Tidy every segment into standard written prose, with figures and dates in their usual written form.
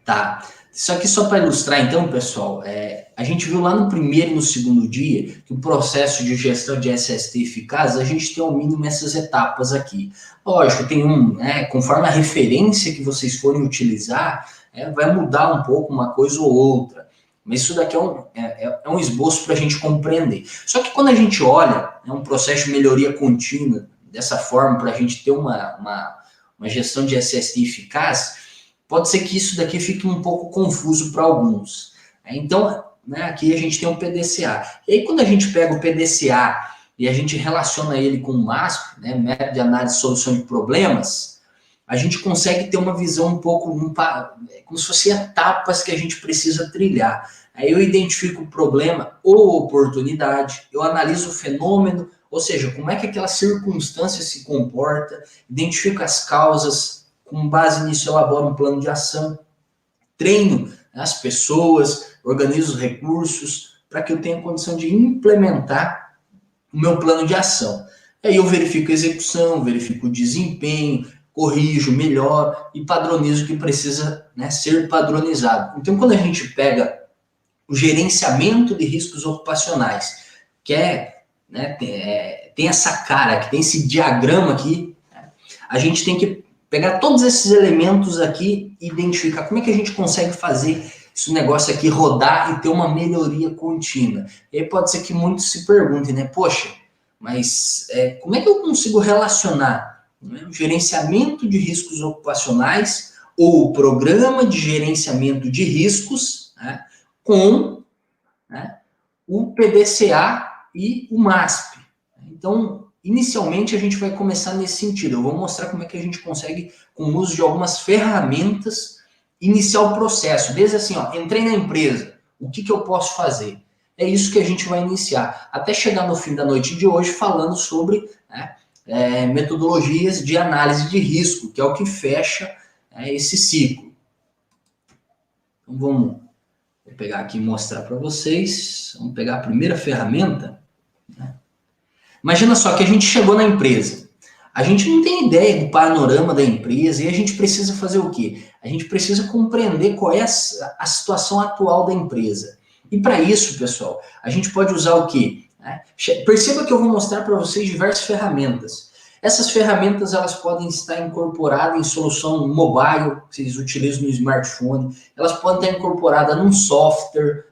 Tá. Só que só para ilustrar, então, pessoal, a gente viu lá no primeiro e no segundo dia que o processo de gestão de SST eficaz, a gente tem ao mínimo essas etapas aqui. Lógico, tem conforme a referência que vocês forem utilizar, vai mudar um pouco uma coisa ou outra. Mas isso daqui é um esboço para a gente compreender. Só que quando a gente olha um processo de melhoria contínua dessa forma, para a gente ter uma gestão de SST eficaz, pode ser que isso daqui fique um pouco confuso para alguns. Então, aqui a gente tem o PDCA. E aí, quando a gente pega o PDCA e a gente relaciona ele com o MASP, método de análise e solução de problemas, a gente consegue ter uma visão um pouco, como se fossem etapas que a gente precisa trilhar. Aí eu identifico o problema ou oportunidade, eu analiso o fenômeno, ou seja, como é que aquela circunstância se comporta, identifico as causas. Com base nisso, eu elaboro um plano de ação, treino as pessoas, organizo os recursos para que eu tenha condição de implementar o meu plano de ação. Aí eu verifico a execução, verifico o desempenho, corrijo, melhoro e padronizo o que precisa ser padronizado. Então, quando a gente pega o gerenciamento de riscos ocupacionais, que tem essa cara, que tem esse diagrama aqui, a gente tem que pegar todos esses elementos aqui e identificar como é que a gente consegue fazer esse negócio aqui rodar e ter uma melhoria contínua. E aí pode ser que muitos se perguntem, poxa, mas como é que eu consigo relacionar o gerenciamento de riscos ocupacionais ou o programa de gerenciamento de riscos com o PDCA e o MASP? Então, inicialmente, a gente vai começar nesse sentido. Eu vou mostrar como é que a gente consegue, com o uso de algumas ferramentas, iniciar o processo. Desde assim, entrei na empresa, o que eu posso fazer? É isso que a gente vai iniciar. Até chegar no fim da noite de hoje falando sobre metodologias de análise de risco, que é o que fecha esse ciclo. Então, vou pegar aqui e mostrar para vocês. Vamos pegar a primeira ferramenta. Imagina só que a gente chegou na empresa, a gente não tem ideia do panorama da empresa e a gente precisa fazer o quê? A gente precisa compreender qual é a situação atual da empresa. E para isso, pessoal, a gente pode usar o quê? Perceba que eu vou mostrar para vocês diversas ferramentas. Essas ferramentas elas podem estar incorporadas em solução mobile, que vocês utilizam no smartphone, elas podem estar incorporadas num software,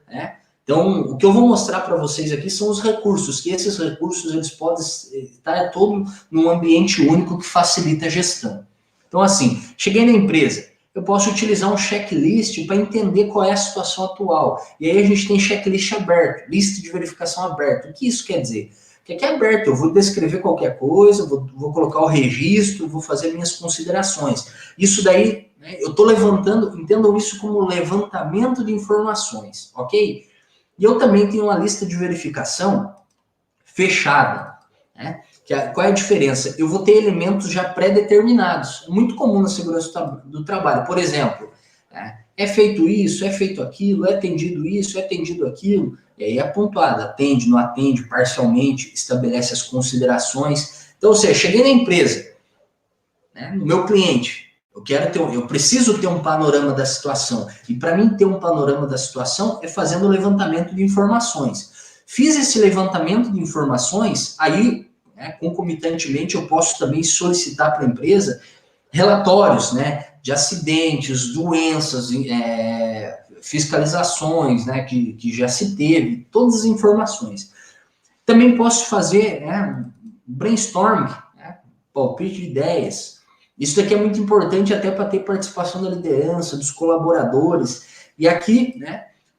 Então, o que eu vou mostrar para vocês aqui são os recursos, que esses recursos eles podem estar todo num ambiente único que facilita a gestão. Então, assim, cheguei na empresa, eu posso utilizar um checklist para entender qual é a situação atual. E aí a gente tem checklist aberto, lista de verificação aberta. O que isso quer dizer? Que aqui é aberto, eu vou descrever qualquer coisa, vou colocar o registro, vou fazer minhas considerações. Isso daí, eu estou levantando, entendam isso como levantamento de informações, ok? E eu também tenho uma lista de verificação fechada. Qual é a diferença? Eu vou ter elementos já pré-determinados. Muito comum na segurança do trabalho. Por exemplo, é feito isso, é feito aquilo, é atendido isso, é atendido aquilo. E aí é pontuado, atende, não atende, parcialmente, estabelece as considerações. Então, ou seja, cheguei na empresa, no meu cliente, eu preciso ter um panorama da situação. E para mim ter um panorama da situação é fazendo o levantamento de informações. Fiz esse levantamento de informações, aí, concomitantemente, eu posso também solicitar para a empresa relatórios, de acidentes, doenças, fiscalizações, que já se teve, todas as informações. Também posso fazer brainstorming, palpite de ideias. Isso daqui é muito importante até para ter participação da liderança, dos colaboradores. E aqui,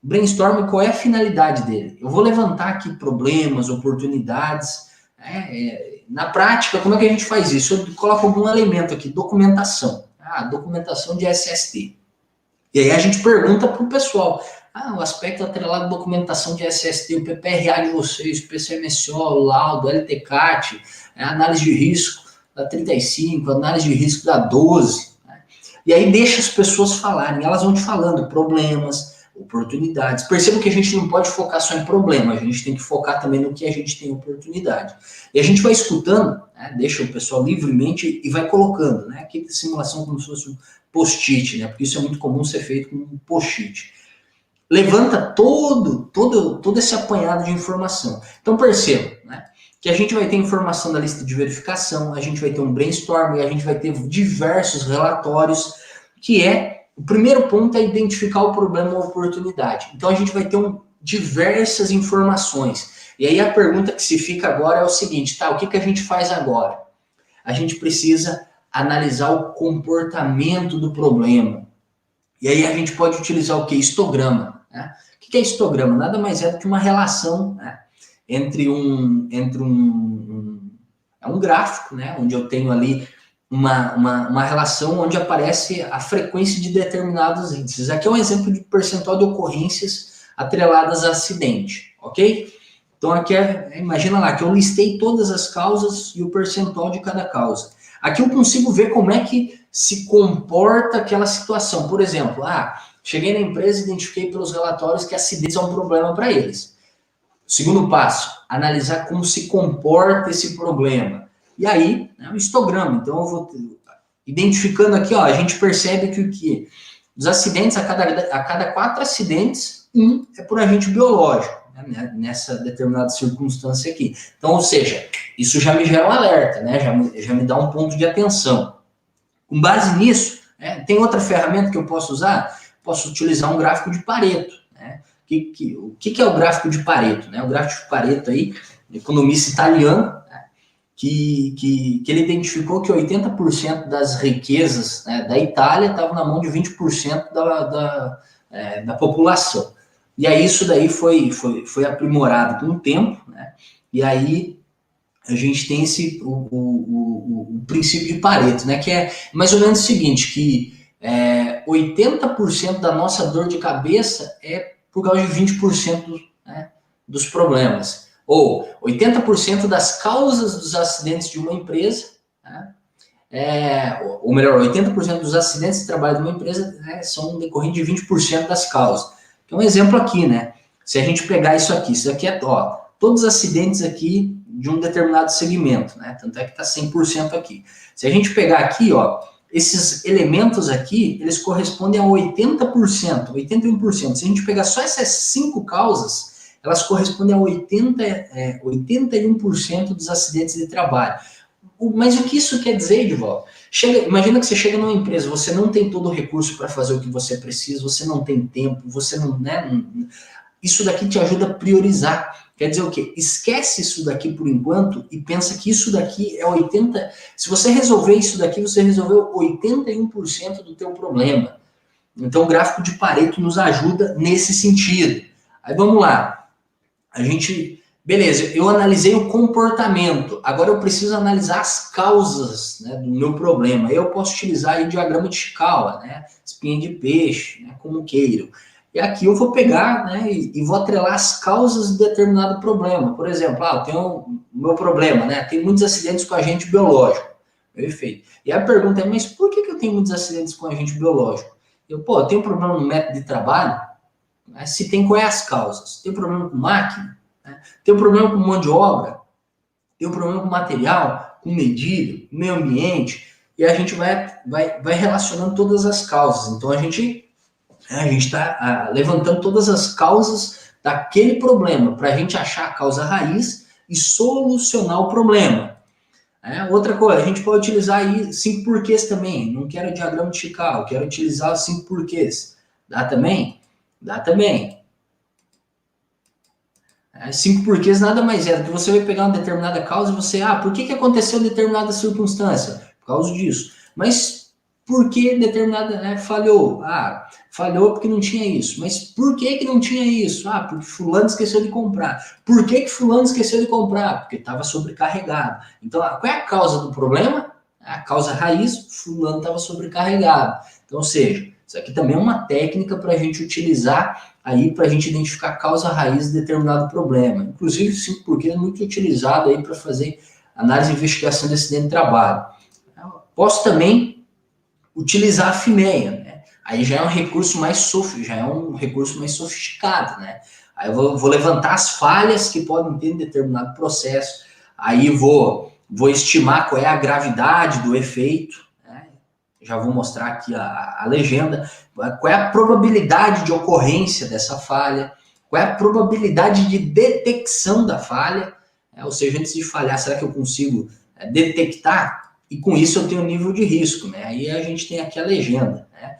brainstorming, qual é a finalidade dele? Eu vou levantar aqui problemas, oportunidades. Na prática, como é que a gente faz isso? Eu coloco algum elemento aqui, documentação. Documentação de SST. E aí a gente pergunta para o pessoal, o aspecto atrelado à documentação de SST, o PPRA de vocês, o PCMSO, o laudo, LTCAT, análise de risco da 35, análise de risco da 12. E aí deixa as pessoas falarem, elas vão te falando problemas, oportunidades. Perceba que a gente não pode focar só em problema, a gente tem que focar também no que a gente tem oportunidade. E a gente vai escutando né? Deixa o pessoal livremente e vai colocando, né? Aqui simulação como se fosse um post-it, né? Porque isso é muito comum ser feito com um post-it. Levanta todo esse apanhado de informação. Então perceba, né, que a gente vai ter informação da lista de verificação, a gente vai ter um brainstorming, a gente vai ter diversos relatórios, que o primeiro ponto é identificar o problema ou oportunidade. Então a gente vai ter diversas informações. E aí a pergunta que se fica agora é o seguinte, tá, o que a gente faz agora? A gente precisa analisar o comportamento do problema. E aí a gente pode utilizar o que? Histograma. Né? O que é histograma? Nada mais é do que uma relação, né, entre um gráfico, né, onde eu tenho ali uma relação onde aparece a frequência de determinados índices. Aqui é um exemplo de percentual de ocorrências atreladas a acidente, ok? Então aqui imagina lá que eu listei todas as causas e o percentual de cada causa. Aqui eu consigo ver como é que se comporta aquela situação. Por exemplo, cheguei na empresa e identifiquei pelos relatórios que acidentes é um problema para eles. Segundo passo, analisar como se comporta esse problema. E aí, né, um histograma. Então, eu vou identificando aqui, a gente percebe que dos acidentes, a cada 4 acidentes, 1 é por agente biológico, né, nessa determinada circunstância aqui. Então, ou seja, isso já me gera um alerta, né, já me dá um ponto de atenção. Com base nisso, tem outra ferramenta que eu posso usar? Posso utilizar um gráfico de Pareto. Né? O que é o gráfico de Pareto? Né? O gráfico de Pareto aí, economista italiano, né, que ele identificou que 80% das riquezas, né, da Itália estavam na mão de 20% da população. E aí isso daí foi aprimorado com o tempo, né? E aí a gente tem o princípio de Pareto, né? Que é mais ou menos o seguinte, que 80% da nossa dor de cabeça é por causa de 20%, né, dos problemas. Ou 80% das causas dos acidentes de uma empresa, né, ou melhor, 80% dos acidentes de trabalho de uma empresa, né, são decorrentes de 20% das causas. Então, um exemplo aqui, né? Se a gente pegar isso aqui é, todos os acidentes aqui de um determinado segmento, né? Tanto é que está 100% aqui. Se a gente pegar aqui, esses elementos aqui, eles correspondem a 80%, 81%. Se a gente pegar só essas 5 causas, elas correspondem a 81% dos acidentes de trabalho. Mas o que isso quer dizer, Edivaldo? Imagina que você chega numa empresa, você não tem todo o recurso para fazer o que você precisa, você não tem tempo, você não, né? Isso daqui te ajuda a priorizar. Quer dizer o quê? Esquece isso daqui por enquanto e pensa que isso daqui é 80%. Se você resolver isso daqui, você resolveu 81% do teu problema. Então o gráfico de Pareto nos ajuda nesse sentido. Aí vamos lá. Beleza, eu analisei o comportamento. Agora eu preciso analisar as causas, né, do meu problema. Aí eu posso utilizar aí o diagrama de Chikawa, né, espinha de peixe, né, como queiram. E aqui eu vou pegar, né, e vou atrelar as causas de determinado problema. Por exemplo, eu tenho o meu problema, né? Tem muitos acidentes com agente biológico. Perfeito. E a pergunta é, mas por que eu tenho muitos acidentes com agente biológico? Eu tenho problema no método de trabalho? Né? Se tem, quais as causas? Tem problema com máquina? Né? Tem problema com mão de obra? Tem problema com material? Com medida? Meio ambiente? E a gente vai relacionando todas as causas. Então a gente está levantando todas as causas daquele problema para a gente achar a causa raiz e solucionar o problema. Outra coisa, a gente pode utilizar aí 5 porquês também. Não quero diagrama de Chikawa, quero utilizar os 5 porquês. Dá também? Dá também. 5 porquês nada mais é do que você vai pegar uma determinada causa e você, por que aconteceu determinada circunstância? Por causa disso. Mas por que determinada, falhou? Falhou porque não tinha isso. Mas por que não tinha isso? Porque fulano esqueceu de comprar. Por que fulano esqueceu de comprar? Porque estava sobrecarregado. Então, qual é a causa do problema? A causa raiz, fulano estava sobrecarregado. Então, ou seja, isso aqui também é uma técnica para a gente utilizar aí para a gente identificar a causa raiz de determinado problema. Inclusive, 5 porquês é muito utilizado aí para fazer análise e investigação de acidente de trabalho. Posso também utilizar a FIMEA, né? Aí já é um recurso mais sofisticado, né? Aí eu vou levantar as falhas que podem ter em determinado processo, aí vou vou estimar qual é a gravidade do efeito, né? Já vou mostrar aqui a legenda, qual é a probabilidade de ocorrência dessa falha, qual é a probabilidade de detecção da falha, ou seja, antes de falhar, será que eu consigo detectar? E com isso eu tenho um nível de risco, né? Aí a gente tem aqui a legenda, né?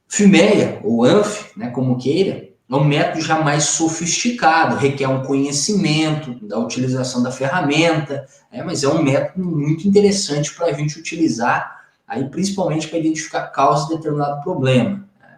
FIMEA, ou ANF, né, como queira, é um método já mais sofisticado, requer um conhecimento da utilização da ferramenta, mas é um método muito interessante para a gente utilizar, aí, principalmente para identificar causas de determinado problema. Né?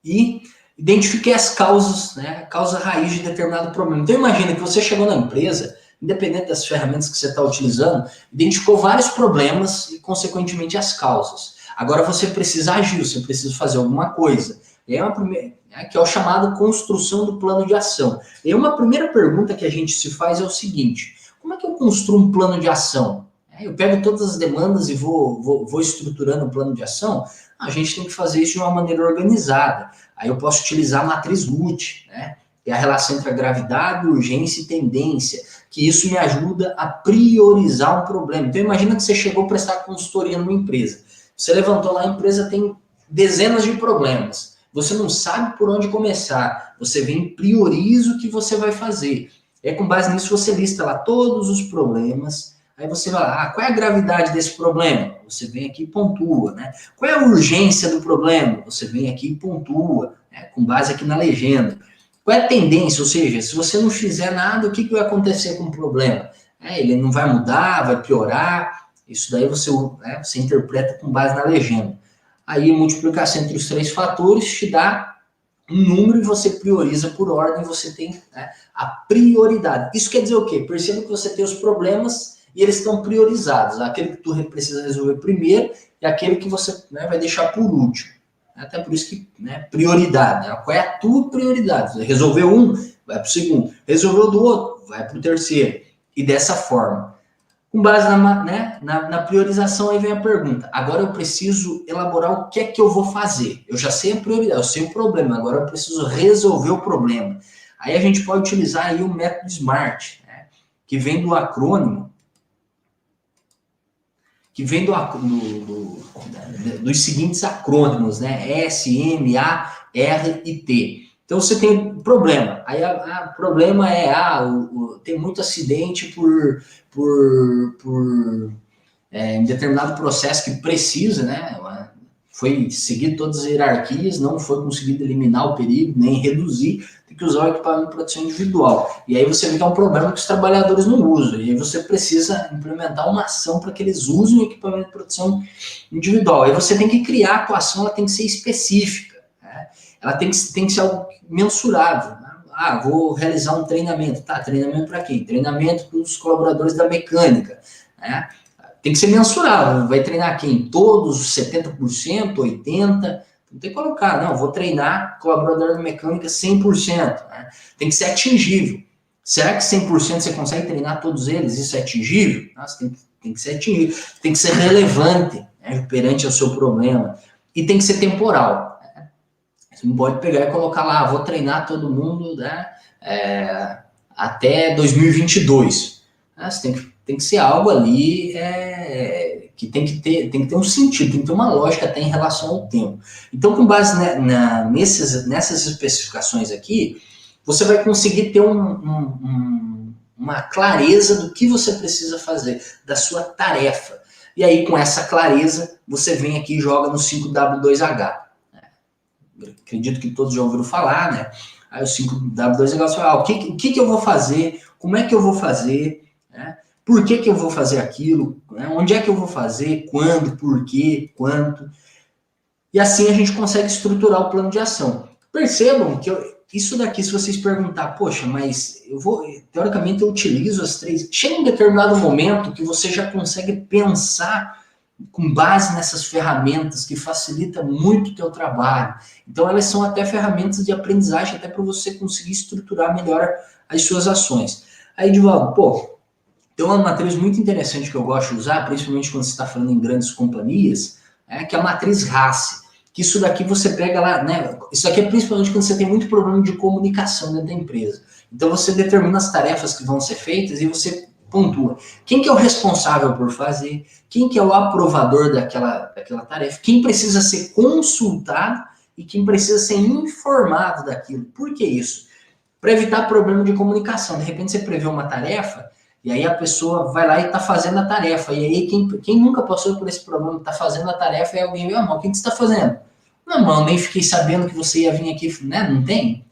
E identifiquei as causas, né, a causa raiz de determinado problema. Então, imagina que você chegou na empresa, independente das ferramentas que você está utilizando, identificou vários problemas e, consequentemente, as causas. Agora você precisa agir, você precisa fazer alguma coisa. E é uma primeira, que é o chamado construção do plano de ação. E uma primeira pergunta que a gente se faz é o seguinte: como é que eu construo um plano de ação? Eu pego todas as demandas e vou estruturando um plano de ação? A gente tem que fazer isso de uma maneira organizada. Aí eu posso utilizar a matriz LUT, né? Que é a relação entre a gravidade, urgência e tendência, que isso me ajuda a priorizar um problema. Então imagina que você chegou a prestar consultoria numa empresa. Você levantou lá, a empresa tem dezenas de problemas. Você não sabe por onde começar. Você vem e prioriza o que você vai fazer. É com base nisso você lista lá todos os problemas. Aí você vai lá, qual é a gravidade desse problema? Você vem aqui e pontua, né? Qual é a urgência do problema? Você vem aqui e pontua, né? Com base aqui na legenda. Qual é a tendência? Ou seja, se você não fizer nada, o que vai acontecer com o problema? Ele não vai mudar, vai piorar. Isso daí você interpreta com base na legenda. Aí, multiplicação entre os três fatores te dá um número e você prioriza por ordem, você tem, né, a prioridade. Isso quer dizer o quê? Perceba que você tem os problemas e eles estão priorizados. Aquele que tu precisa resolver primeiro e aquele que você, né, vai deixar por último. Até por isso que, né, prioridade. Né? Qual é a tua prioridade? Resolveu um, vai para o segundo. Resolveu do outro, vai para o terceiro. E dessa forma. Com base na priorização, aí vem a pergunta. Agora eu preciso elaborar o que é que eu vou fazer. Eu já sei a prioridade, eu sei o problema. Agora eu preciso resolver o problema. Aí a gente pode utilizar aí o método SMART, né, que vem do acrônimo, dos seguintes acrônimos, né? S, M, A, R e T. Então você tem um problema. Aí o problema é tem muito acidente em determinado processo que precisa, né? Foi seguir todas as hierarquias, não foi conseguido eliminar o perigo, nem reduzir, tem que usar o equipamento de proteção individual. E aí você vê que é um problema que os trabalhadores não usam. E aí você precisa implementar uma ação para que eles usem o equipamento de proteção individual. Aí você tem que criar a atuação, ela tem que ser específica, né? Ela tem que ser algo mensurável. Né? Vou realizar um treinamento. Tá, treinamento para quem? Treinamento para os colaboradores da mecânica, né? Tem que ser mensurável. Vai treinar quem? Todos, 70%, 80%? Não tem que colocar, não, vou treinar colaborador da mecânica 100%. Né? Tem que ser atingível. Será que 100% você consegue treinar todos eles? Isso é atingível? Nossa, tem que ser atingível. Tem que ser relevante, né, perante o seu problema. E tem que ser temporal. Né? Você não pode pegar e colocar lá, vou treinar todo mundo, né, até 2022. Né? Você tem que ser algo ali que tem que ter um sentido, tem que ter uma lógica até em relação ao tempo. Então, com base nessas especificações aqui, você vai conseguir ter uma clareza do que você precisa fazer, da sua tarefa. E aí, com essa clareza, você vem aqui e joga no 5W2H. Acredito que todos já ouviram falar, né? Aí o 5W2H, você fala, o que eu vou fazer, como é que eu vou fazer, né? Por que eu vou fazer aquilo, né? Onde é que eu vou fazer, quando, por quê, quanto. E assim a gente consegue estruturar o plano de ação. Percebam que isso daqui, se vocês perguntar, poxa, mas teoricamente eu utilizo as três. Chega um determinado momento que você já consegue pensar com base nessas ferramentas que facilita muito o teu trabalho. Então elas são até ferramentas de aprendizagem, até para você conseguir estruturar melhor as suas ações. Aí, Divaldo, tem uma matriz muito interessante que eu gosto de usar, principalmente quando você está falando em grandes companhias, que é a matriz RACE. Que isso daqui você pega lá, né? Isso aqui é principalmente quando você tem muito problema de comunicação dentro da empresa. Então você determina as tarefas que vão ser feitas e você pontua. Quem que é o responsável por fazer? Quem que é o aprovador daquela tarefa? Quem precisa ser consultado e quem precisa ser informado daquilo? Por que isso? Para evitar problema de comunicação. De repente você prevê uma tarefa e aí a pessoa vai lá e está fazendo a tarefa. E aí quem nunca passou por esse problema, está fazendo a tarefa, e alguém vê, o que você está fazendo? Não, nem fiquei sabendo que você ia vir aqui, né? Não tem?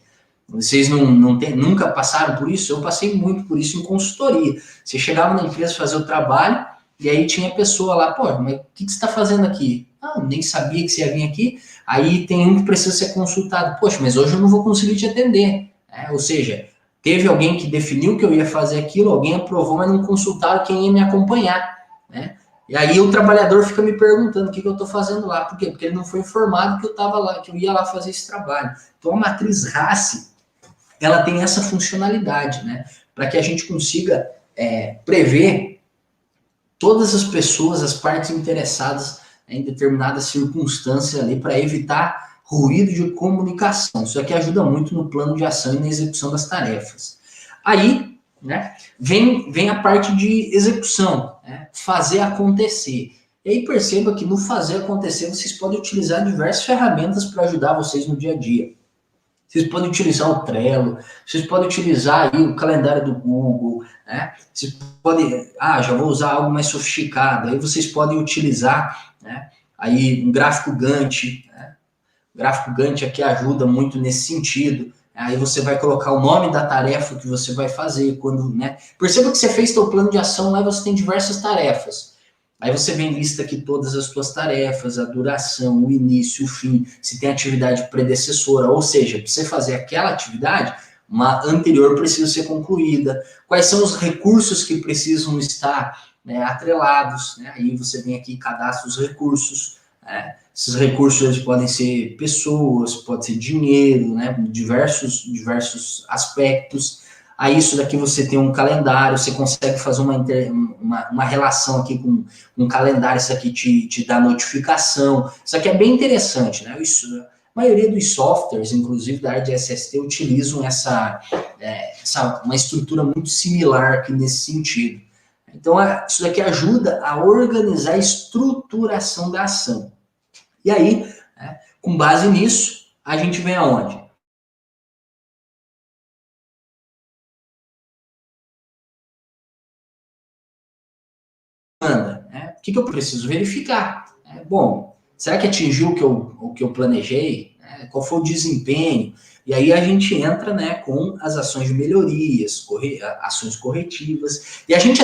Vocês nunca passaram por isso? Eu passei muito por isso em consultoria. Você chegava na empresa fazer o trabalho e aí tinha pessoa lá, mas o que você está fazendo aqui? Nem sabia que você ia vir aqui. Aí tem um que precisa ser consultado. Poxa, mas hoje eu não vou conseguir te atender. Ou seja, teve alguém que definiu que eu ia fazer aquilo, alguém aprovou, mas não consultaram quem ia me acompanhar, né? E aí o trabalhador fica me perguntando o que eu estou fazendo lá. Por quê? Porque ele não foi informado que eu estava lá, que eu ia lá fazer esse trabalho. Então a matriz RACI, ela tem essa funcionalidade, né? Para que a gente consiga prever todas as pessoas, as partes interessadas em determinada circunstância ali, para evitar ruído de comunicação. Isso aqui ajuda muito no plano de ação e na execução das tarefas. Aí, né, vem a parte de execução, né, fazer acontecer. E aí perceba que no fazer acontecer vocês podem utilizar diversas ferramentas para ajudar vocês no dia a dia. Vocês podem utilizar o Trello, vocês podem utilizar aí o calendário do Google, né? Vocês podem, já vou usar algo mais sofisticado. Aí vocês podem utilizar, né, aí um gráfico Gantt, né? O gráfico Gantt aqui ajuda muito nesse sentido. Aí você vai colocar o nome da tarefa que você vai fazer, quando, né? Perceba que você fez seu plano de ação, lá você tem diversas tarefas. Aí você vem lista aqui todas as suas tarefas, a duração, o início, o fim, se tem atividade predecessora, ou seja, para você fazer aquela atividade, uma anterior precisa ser concluída. Quais são os recursos que precisam estar, né, atrelados, né? Aí você vem aqui e cadastra os recursos, né? Esses recursos eles podem ser pessoas, pode ser dinheiro, né? Diversos aspectos. Aí isso daqui você tem um calendário, você consegue fazer uma relação aqui com um calendário, isso aqui te dá notificação. Isso aqui é bem interessante, né? A maioria dos softwares, inclusive da área de SST, utilizam uma estrutura muito similar aqui nesse sentido. Então, isso daqui ajuda a organizar a estruturação da ação. E aí, né, com base nisso, a gente vem aonde? O que eu preciso verificar? Bom, será que atingiu o que eu planejei? Qual foi o desempenho? E aí a gente entra, né, com as ações de melhorias, ações corretivas, e a gente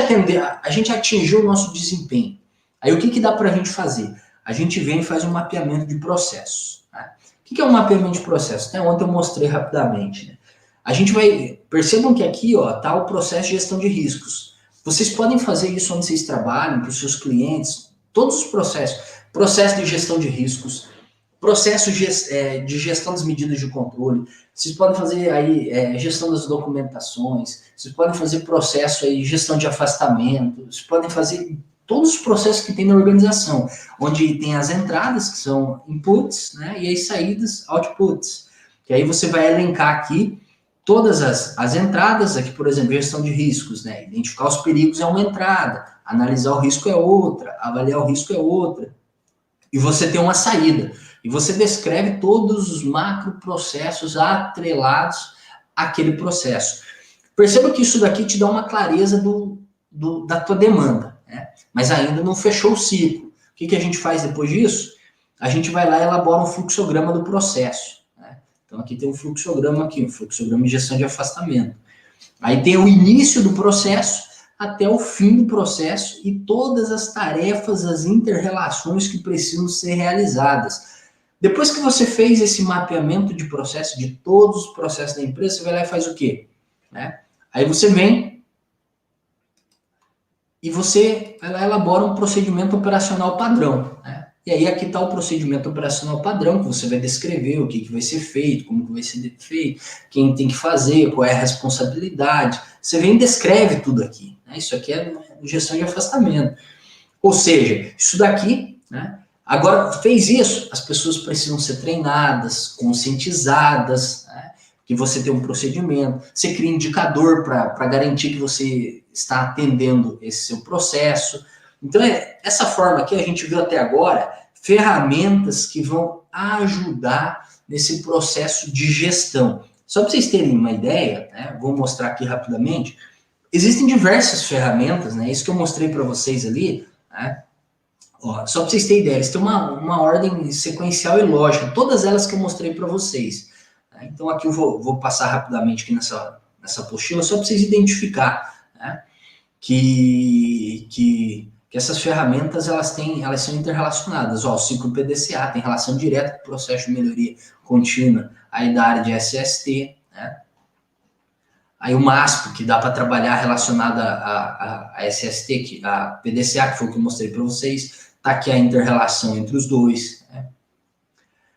atingiu o nosso desempenho. Aí o que dá para a gente fazer? A gente vem e faz um mapeamento de processos. Né? O que é um mapeamento de processos? Até ontem eu mostrei rapidamente. Né? A gente vai... Percebam que aqui está o processo de gestão de riscos. Vocês podem fazer isso onde vocês trabalham, para os seus clientes, todos os processos. Processo de gestão de riscos, processo de gestão das medidas de controle, vocês podem fazer aí gestão das documentações, vocês podem fazer processo aí, gestão de afastamento, vocês podem fazer todos os processos que tem na organização, onde tem as entradas, que são inputs, né, e as saídas, outputs. Que aí você vai elencar aqui todas as entradas, aqui, por exemplo, gestão de riscos, né? Identificar os perigos é uma entrada, analisar o risco é outra, avaliar o risco é outra. E você tem uma saída. E você descreve todos os macroprocessos atrelados àquele processo. Perceba que isso daqui te dá uma clareza da tua demanda, né? Mas ainda não fechou o ciclo. O que a gente faz depois disso? A gente vai lá e elabora um fluxograma do processo. Então, aqui tem um fluxograma de gestão de afastamento. Aí tem o início do processo até o fim do processo e todas as tarefas, as inter-relações que precisam ser realizadas. Depois que você fez esse mapeamento de processo, de todos os processos da empresa, você vai lá e faz o quê? Né? Aí você vem e você vai lá e elabora um procedimento operacional padrão, né? E aí aqui está o procedimento operacional padrão, que você vai descrever o que vai ser feito, como que vai ser feito, quem tem que fazer, qual é a responsabilidade. Você vem e descreve tudo aqui. Né? Isso aqui é gestão de afastamento. Ou seja, isso daqui, né? Agora, fez isso, as pessoas precisam ser treinadas, conscientizadas, né? que você tem um procedimento, você cria indicador para garantir que você está atendendo esse seu processo. Então, essa forma aqui a gente viu até agora ferramentas que vão ajudar nesse processo de gestão. Só para vocês terem uma ideia, né, vou mostrar aqui rapidamente, existem diversas ferramentas, né, isso que eu mostrei para vocês ali, né, ó, só para vocês terem ideia, eles têm uma ordem sequencial e lógica, todas elas que eu mostrei para vocês. Né, então aqui eu vou passar rapidamente aqui nessa apostila, só para vocês identificar, né, que essas ferramentas elas são interrelacionadas. Ó, o ciclo PDCA tem relação direta com o processo de melhoria contínua aí da área de SST, né? Aí o MASP, que dá para trabalhar relacionada a SST, a PDCA, que foi o que eu mostrei para vocês, tá aqui a inter-relação entre os dois, né?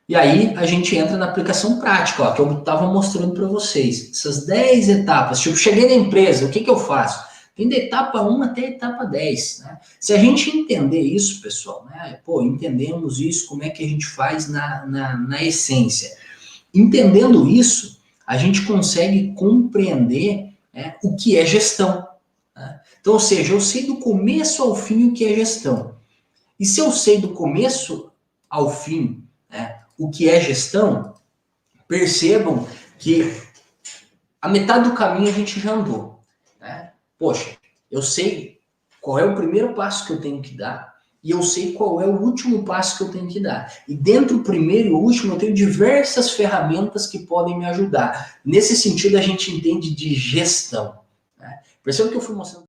E aí a gente entra na aplicação prática, ó, que eu estava mostrando para vocês. Essas 10 etapas, tipo, cheguei na empresa, o que eu faço? Tem da etapa 1 até a etapa 10, né? Se a gente entender isso, pessoal, né? Pô, entendemos isso, como é que a gente faz na essência. Entendendo isso, a gente consegue compreender, né, o que é gestão. Né? Então, ou seja, eu sei do começo ao fim o que é gestão. E se eu sei do começo ao fim, né, o que é gestão, percebam que a metade do caminho a gente já andou. Né? Poxa, eu sei qual é o primeiro passo que eu tenho que dar e eu sei qual é o último passo que eu tenho que dar. E dentro do primeiro e último eu tenho diversas ferramentas que podem me ajudar. Nesse sentido a gente entende de gestão. Né? Perceba que eu fui mostrando